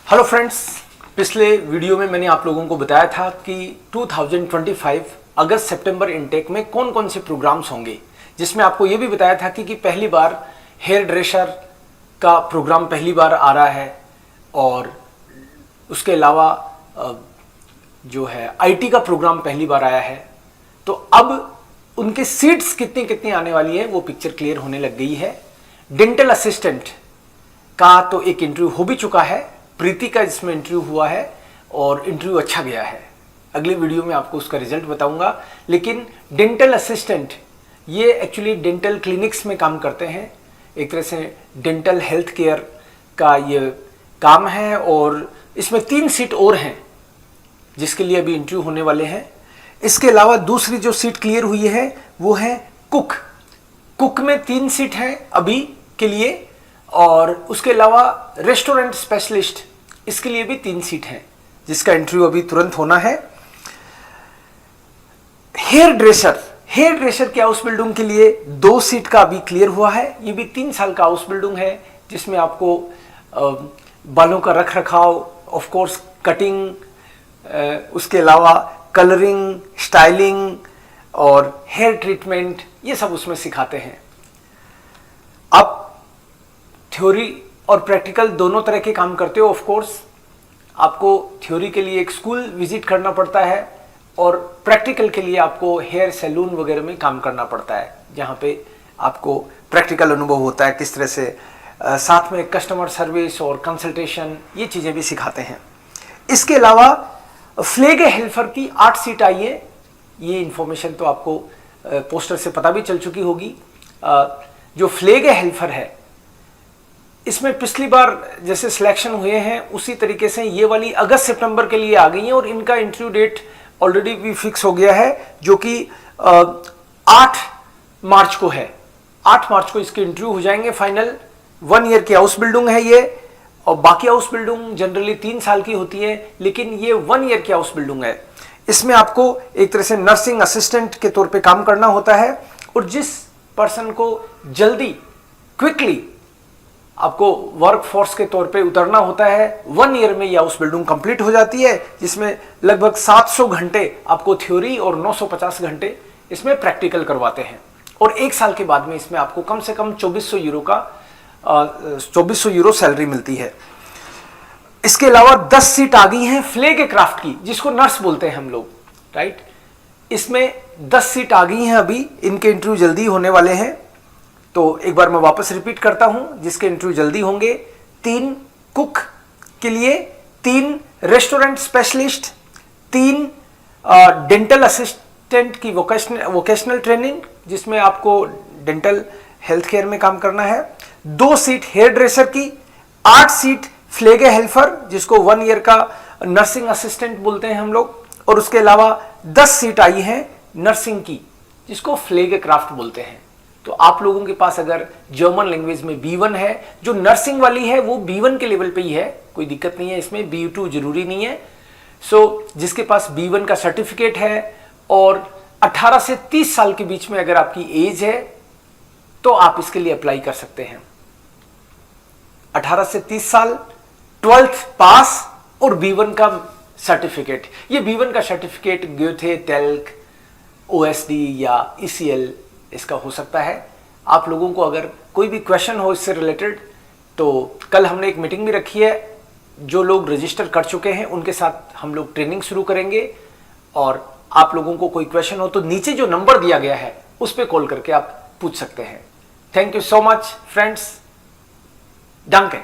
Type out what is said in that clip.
Hello friends, पिछले video में मैंने आप लोगों को बताया था कि 2025 अगस्त सितंबर इनटेक में कौन कौन से प्रोग्राम्स होंगे, जिसमें आपको ये भी बताया था कि पहली बार हेयर ड्रेसर का प्रोग्राम पहली बार आ रहा है और उसके अलावा जो है आईटी का प्रोग्राम पहली बार आया है। तो अब उनके सीट्स कितनी कितनी आने वाली है वो पिक्चर क्लियर होने लग गई है। डेंटल असिस्टेंट का तो एक इंटरव्यू हो भी चुका है, प्रीति का इसमें इंटरव्यू हुआ है और इंटरव्यू अच्छा गया है। अगले वीडियो में आपको उसका रिजल्ट बताऊंगा। लेकिन डेंटल असिस्टेंट ये एक्चुअली डेंटल क्लिनिक्स में काम करते हैं, एक तरह से डेंटल हेल्थ केयर का ये काम है और इसमें 3 सीट और हैं जिसके लिए अभी इंटरव्यू होने वाले हैं। इसके अलावा दूसरी जो सीट क्लियर हुई है वो है कुक। कुक में 3 सीट हैं अभी के लिए और उसके अलावा रेस्टोरेंट स्पेशलिस्ट इसके लिए भी 3 सीट हैं जिसका इंटरव्यू अभी तुरंत होना है। हेयर ड्रेसर के हाउस बिल्डिंग के लिए 2 सीट का अभी क्लियर हुआ है। ये भी 3 साल का हाउस बिल्डिंग है जिसमें आपको बालों का रख रखाव, ऑफ कोर्स कटिंग, उसके अलावा कलरिंग, स्टाइलिंग और हेयर ट्रीटमेंट ये सब उसमें सिखाते हैं। आप थ्योरी और प्रैक्टिकल दोनों तरह के काम करते हो। ऑफ कोर्स आपको थ्योरी के लिए एक स्कूल विजिट करना पड़ता है और प्रैक्टिकल के लिए आपको हेयर सैलून वगैरह में काम करना पड़ता है, जहाँ पे आपको प्रैक्टिकल अनुभव होता है किस तरह से साथ में कस्टमर सर्विस और कंसल्टेशन ये चीज़ें भी सिखाते हैं। इसके अलावा फ्लैग हेल्पर की 8 सीट आई है। ये इंफॉर्मेशन तो आपको पोस्टर से पता भी चल चुकी होगी। जो फ्लैग हेल्पर है इसमें पिछली बार जैसे सिलेक्शन हुए हैं उसी तरीके से ये वाली अगस्त सितंबर के लिए आ गई है और इनका इंटरव्यू डेट ऑलरेडी भी फिक्स हो गया है जो कि 8 मार्च को है। 8 मार्च को इसके इंटरव्यू हो जाएंगे फाइनल। 1 ईयर की हाउस बिल्डिंग है ये और बाकी हाउस बिल्डिंग जनरली 3 साल की होती है, लेकिन ये 1 ईयर की हाउस बिल्डिंग है। इसमें आपको एक तरह से नर्सिंग असिस्टेंट के तौर पे काम करना होता है और जिस पर्सन को जल्दी क्विकली आपको वर्क फोर्स के तौर पे उतरना होता है, 1 ईयर में ये हाउस बिल्डिंग कंप्लीट हो जाती है, जिसमें लगभग 700 घंटे आपको थ्योरी और 950 घंटे इसमें प्रैक्टिकल करवाते हैं और 1 साल के बाद में इसमें आपको कम से कम 2400 यूरो सैलरी मिलती है। इसके अलावा 10 सीट आ गई हैं फ्लैग क्राफ्ट की, जिसको नर्स बोलते हैं हम लोग, राइट। इसमें 10 सीट आ गई हैं अभी, इनके इंटरव्यू जल्दी होने वाले हैं। तो एक बार मैं वापस रिपीट करता हूं जिसके इंटरव्यू जल्दी होंगे। 3 कुक के लिए, 3 रेस्टोरेंट स्पेशलिस्ट, 3 डेंटल असिस्टेंट की वोकेशनल ट्रेनिंग जिसमें आपको डेंटल हेल्थ केयर में काम करना है, 2 सीट हेयर ड्रेसर की, 8 सीट फ्लैग हेल्पर जिसको 1 ईयर का नर्सिंग असिस्टेंट बोलते हैं हम लोग, और उसके अलावा 10 सीट आई हैं नर्सिंग की जिसको फ्लैग क्राफ्ट बोलते हैं। तो आप लोगों के पास अगर जर्मन लैंग्वेज में B1 है, जो नर्सिंग वाली है वो B1 के लेवल पे ही है, कोई दिक्कत नहीं है इसमें, B2 जरूरी नहीं है। सो जिसके पास B1 का सर्टिफिकेट है और 18 से 30 साल के बीच में अगर आपकी एज है तो आप इसके लिए अप्लाई कर सकते हैं। 18 से 30 साल, 12th पास और B1 का सर्टिफिकेट। ये B1 का सर्टिफिकेट ग्योथे, टेल्क, OSD या ECL इसका हो सकता है। आप लोगों को अगर कोई भी क्वेश्चन हो इससे रिलेटेड तो कल हमने एक मीटिंग भी रखी है, जो लोग रजिस्टर कर चुके हैं उनके साथ हम लोग ट्रेनिंग शुरू करेंगे और आप लोगों को कोई क्वेश्चन हो तो नीचे जो नंबर दिया गया है उस पर कॉल करके आप पूछ सकते हैं। Thank you so much friends, डंके।